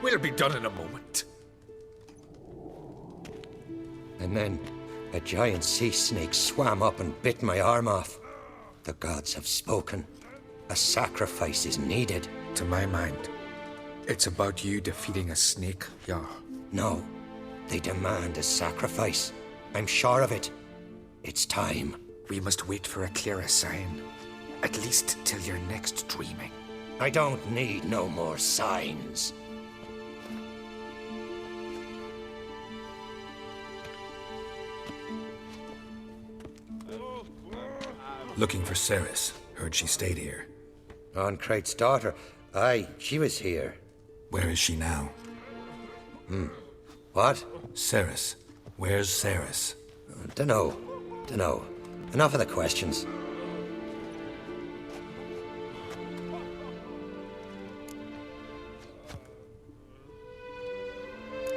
We'll be done in a moment. And then a giant sea snake swam up and bit my arm off. The gods have spoken. A sacrifice is needed. To my mind, it's about you defeating a snake, Jarl. No, they demand a sacrifice. I'm sure of it. It's time. We must wait for a clearer sign. At least till your next dreaming. I don't need no more signs. Looking for Cerys. Heard she stayed here. Oncrate's daughter. Aye, she was here. Where is she now? What? Cerys. Where's Cerys? Dunno. Enough of the questions.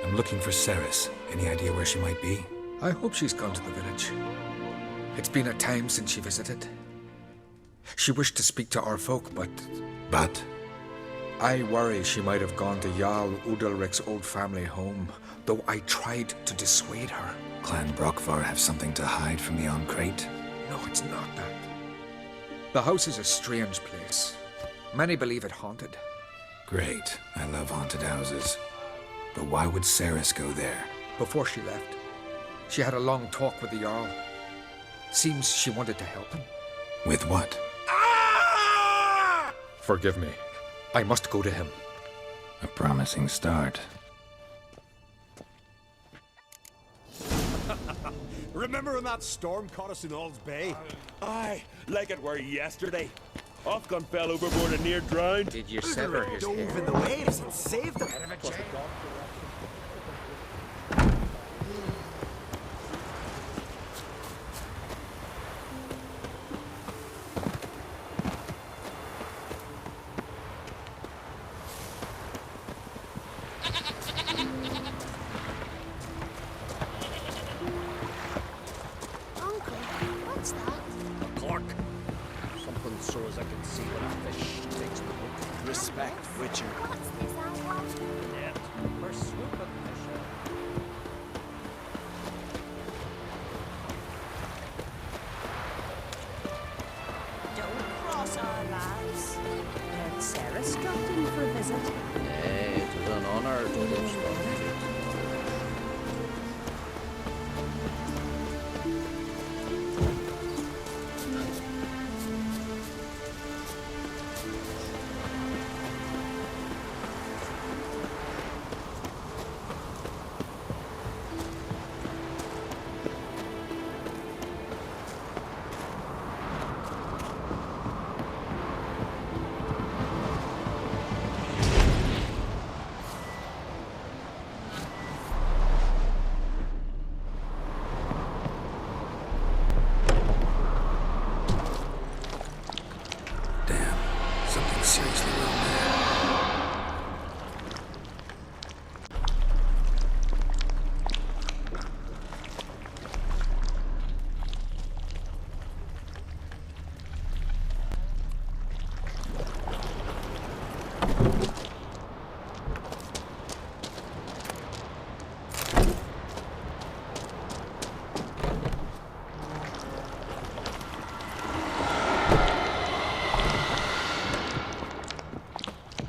I'm looking for Cerys. Any idea where she might be? I hope she's gone to the village. It's been a time since she visited. She wished to speak to our folk, but... But? I worry she might have gone to Jarl Udalryk's old family home, though I tried to dissuade her. Clan Brockvar have something to hide from the Oncrate? No, it's not that. The house is a strange place. Many believe it haunted. Great. I love haunted houses. But why would Cerys go there? Before she left, she had a long talk with the Jarl. Seems she wanted to help him. With what? Forgive me. I must go to him. A promising start. Remember when that storm caught us in Ald's Bay? Aye, like it were yesterday. Ofcon fell overboard and near drowned. Did you sever his Dove hair? in the waves and saved him.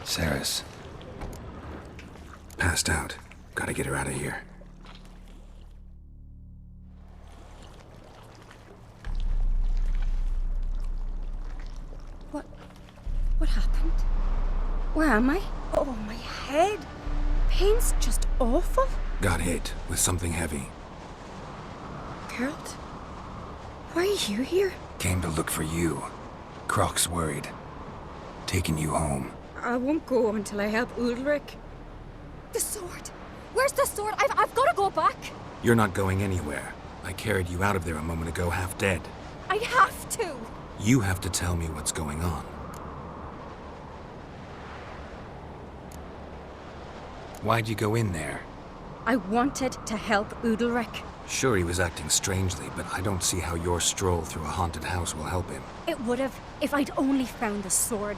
Cerys. Passed out. Gotta get her out of here. What happened? Where am I? Oh, my head. Pain's just awful. Got hit with something heavy. Geralt? Why are you here? Came to look for you. Croc's worried. Taking you home. I won't go until I help Udalryk. The sword! Where's the sword? I've got to go back! You're not going anywhere. I carried you out of there a moment ago half dead. I have to! You have to tell me what's going on. Why'd you go in there? I wanted to help Udalryk. Sure, he was acting strangely, but I don't see how your stroll through a haunted house will help him. It would have, if I'd only found the sword.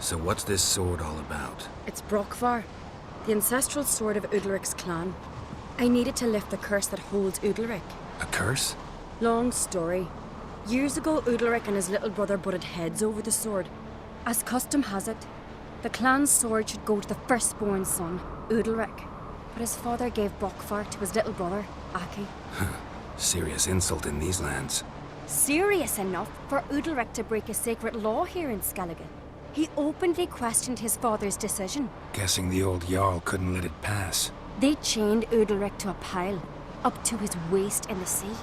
So what's this sword all about? It's Brokvar, the ancestral sword of Udalryk's clan. I needed to lift the curse that holds Udalryk. A curse? Long story. Years ago, Udalryk and his little brother butted heads over the sword. As custom has it, the clan's sword should go to the firstborn son, Udalryk. But his father gave Brokvar to his little brother, Aki. Serious insult in these lands. Serious enough for Udalryk to break a sacred law here in Skellige. He openly questioned his father's decision. Guessing the old Jarl couldn't let it pass. They chained Udalryk to a pile, up to his waist in the sea.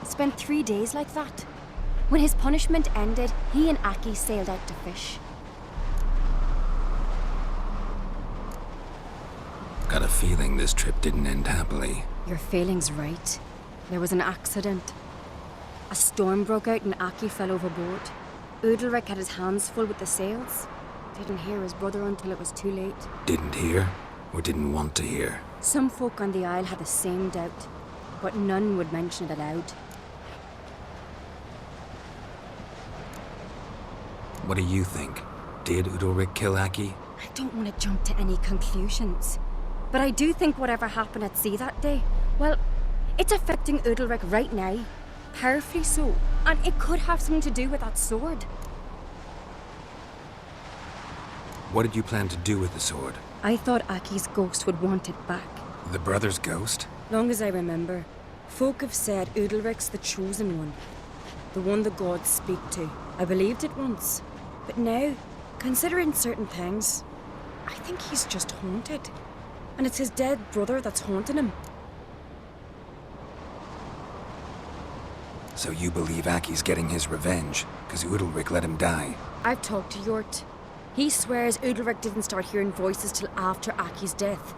Spent 3 days like that. When his punishment ended, he and Aki sailed out to fish. Got a feeling this trip didn't end happily. Your feeling's right. There was an accident. A storm broke out and Aki fell overboard. Udalryk had his hands full with the sails. Didn't hear his brother until it was too late. Didn't hear? Or didn't want to hear? Some folk on the isle had the same doubt, but none would mention it aloud. What do you think? Did Udalryk kill Aki? I don't want to jump to any conclusions, but I do think whatever happened at sea that day, well, it's affecting Udalryk right now. Powerfully so, and it could have something to do with that sword. What did you plan to do with the sword? I thought Aki's ghost would want it back. The brother's ghost? Long as I remember, folk have said Udalryk's the chosen one. The one the gods speak to. I believed it once. But now, considering certain things, I think he's just haunted. And it's his dead brother that's haunting him. So you believe Aki's getting his revenge, because Udalryk let him die? I've talked to Yort. He swears Udalryk didn't start hearing voices till after Aki's death.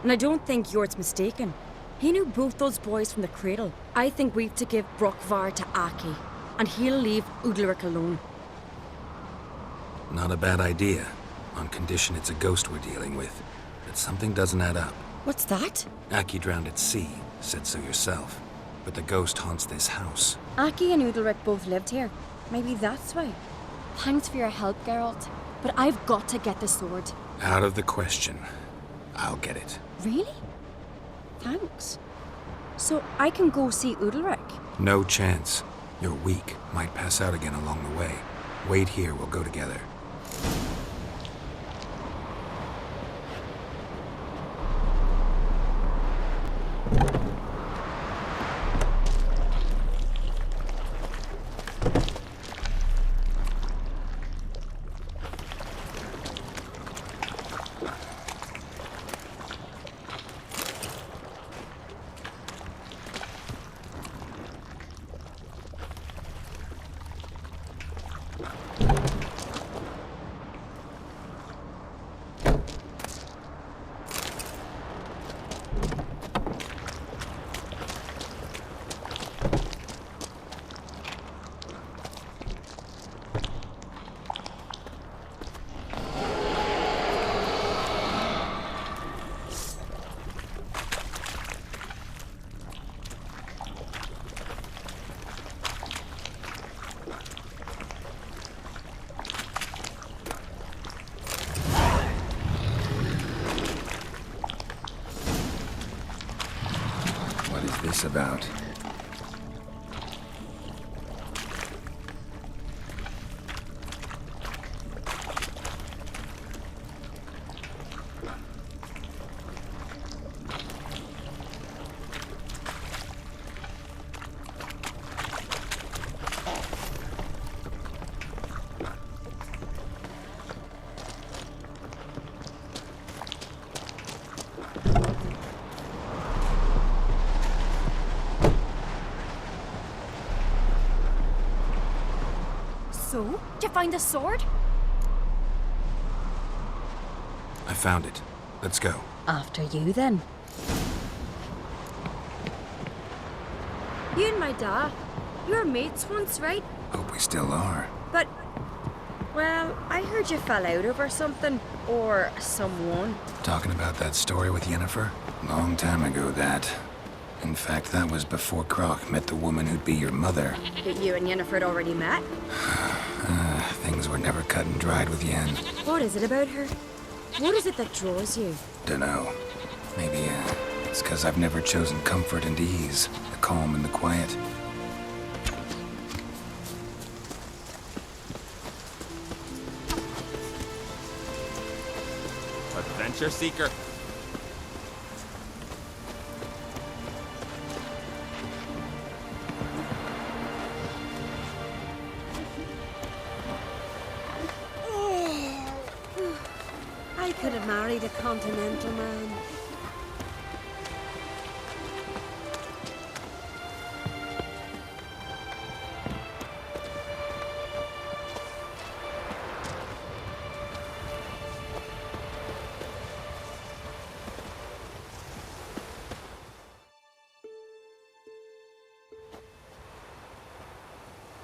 And I don't think Yort's mistaken. He knew both those boys from the cradle. I think we've to give Brokvar to Aki, and he'll leave Udalryk alone. Not a bad idea, on condition it's a ghost we're dealing with. But something doesn't add up. What's that? Aki drowned at sea, said so yourself. But the ghost haunts this house. Aki and Udalryk both lived here. Maybe that's why. Thanks for your help, Geralt. But I've got to get the sword. Out of the question. I'll get it. Really? Thanks. So I can go see Udalryk? No chance. You're weak. Might pass out again along the way. Wait here, we'll go together. This about? So, did you find the sword? I found it. Let's go. After you, then. You and my dad, you were mates once, right? Hope we still are. But Well, I heard you fell out over something. Or someone. Talking about that story with Yennefer? Long time ago, that. In fact, that was before Croc met the woman who'd be your mother. But you and Yennefer had already met? Things were never cut and dried with Yen. What is it about her? What is it that draws you? Dunno. Maybe, it's 'cause I've never chosen comfort and ease, the calm and the quiet. Adventure seeker. I could have married a continental man.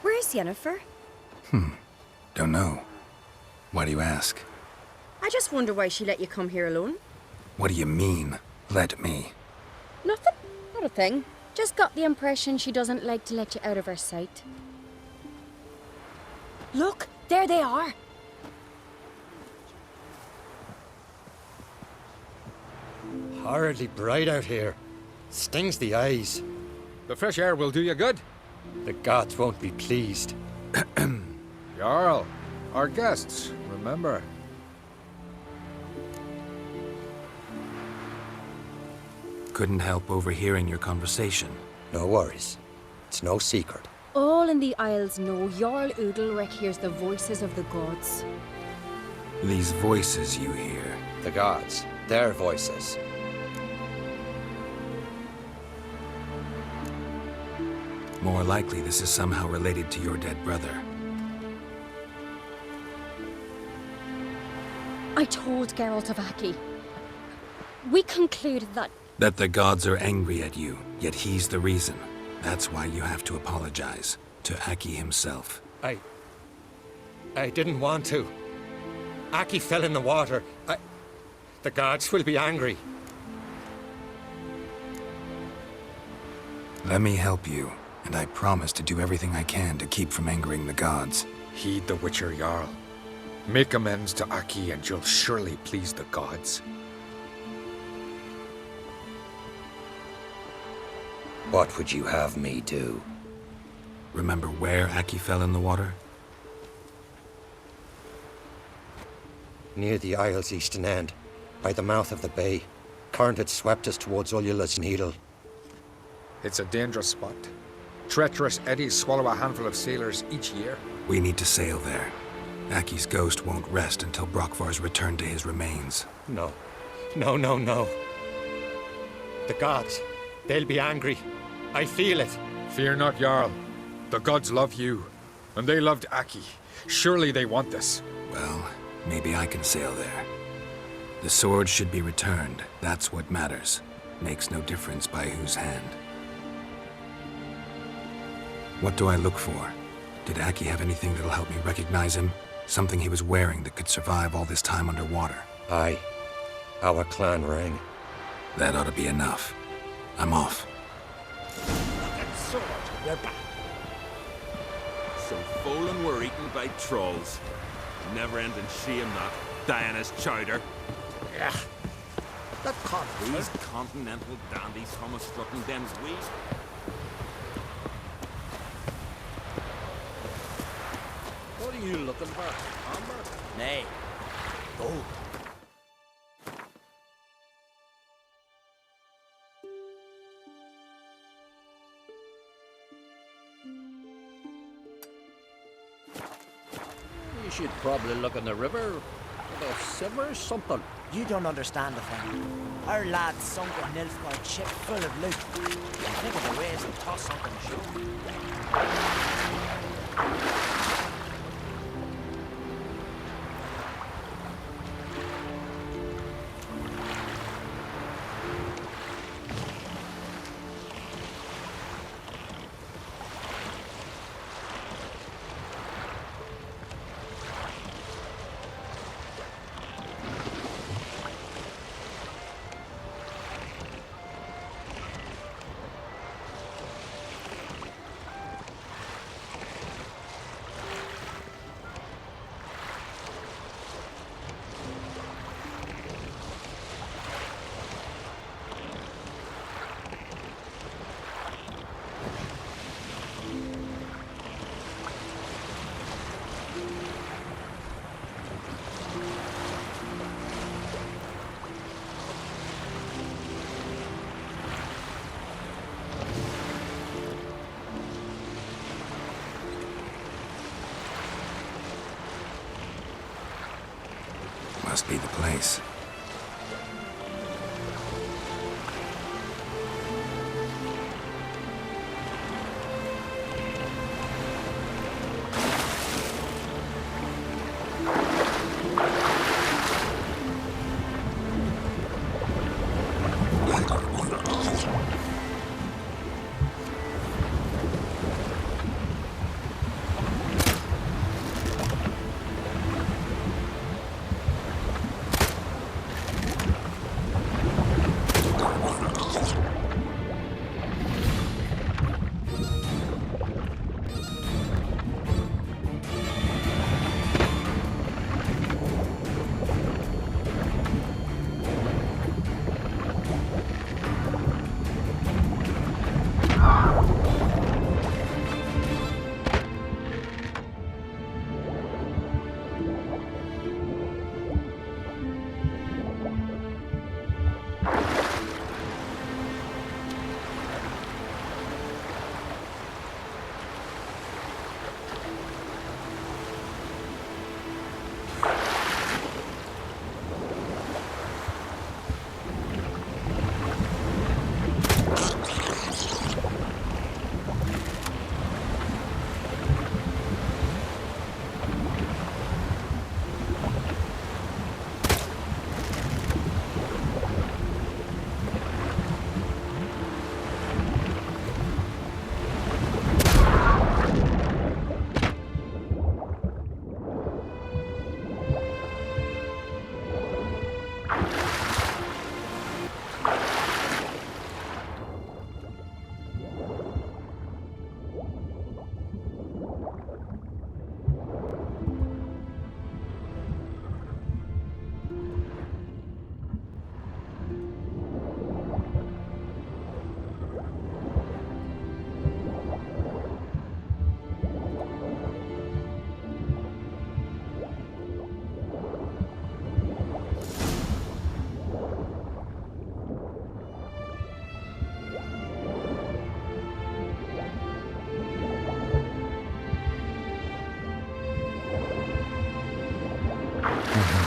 Where's Yennefer? Don't know. Why do you ask? I just wonder why she let you come here alone. What do you mean, let me? Nothing. Not a thing. Just got the impression she doesn't like to let you out of her sight. Look, there they are. Horridly bright out here. Stings the eyes. The fresh air will do you good. The gods won't be pleased. Jarl, our guests, remember. Couldn't help overhearing your conversation. No worries. It's no secret. All in the Isles know Jarl Udalryk hears the voices of the gods. These voices you hear. The gods, their voices. More likely this is somehow related to your dead brother. I told Geralt of Rivia. We concluded that... That the gods are angry at you, yet he's the reason. That's why you have to apologize. To Aki himself. I didn't want to. Aki fell in the water. The gods will be angry. Let me help you, and I promise to do everything I can to keep from angering the gods. Heed the Witcher Jarl. Make amends to Aki and you'll surely please the gods. What would you have me do? Remember where Aki fell in the water? Near the Isle's eastern end, by the mouth of the bay. Current had swept us towards Ullula's Needle. It's a dangerous spot. Treacherous eddies swallow a handful of sailors each year. We need to sail there. Aki's ghost won't rest until Brokvar's returned to his remains. No. No, no, no. The gods, they'll be angry. I feel it. Fear not, Jarl. The gods love you, and they loved Aki. Surely they want this. Well, maybe I can sail there. The sword should be returned. That's what matters. Makes no difference by whose hand. What do I look for? Did Aki have anything that'll help me recognize him? Something he was wearing that could survive all this time underwater? Aye. Our clan ring. That ought to be enough. I'm off. Sword, we're back. So Velen were eaten by trolls. Never-ending shame that. Diana's chowder. Ugh. These continental dandies hummus-strutting them's we. What are you looking for? Amber? Nay. Gold. You should probably look in the river. The simmer or something. You don't understand the thing. Our lads sunk a Nilfgaard ship full of loot. Think of the ways and toss something ashore. must be the place.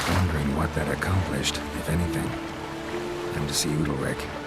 Wondering what that accomplished, if anything. Time to see Udalryk.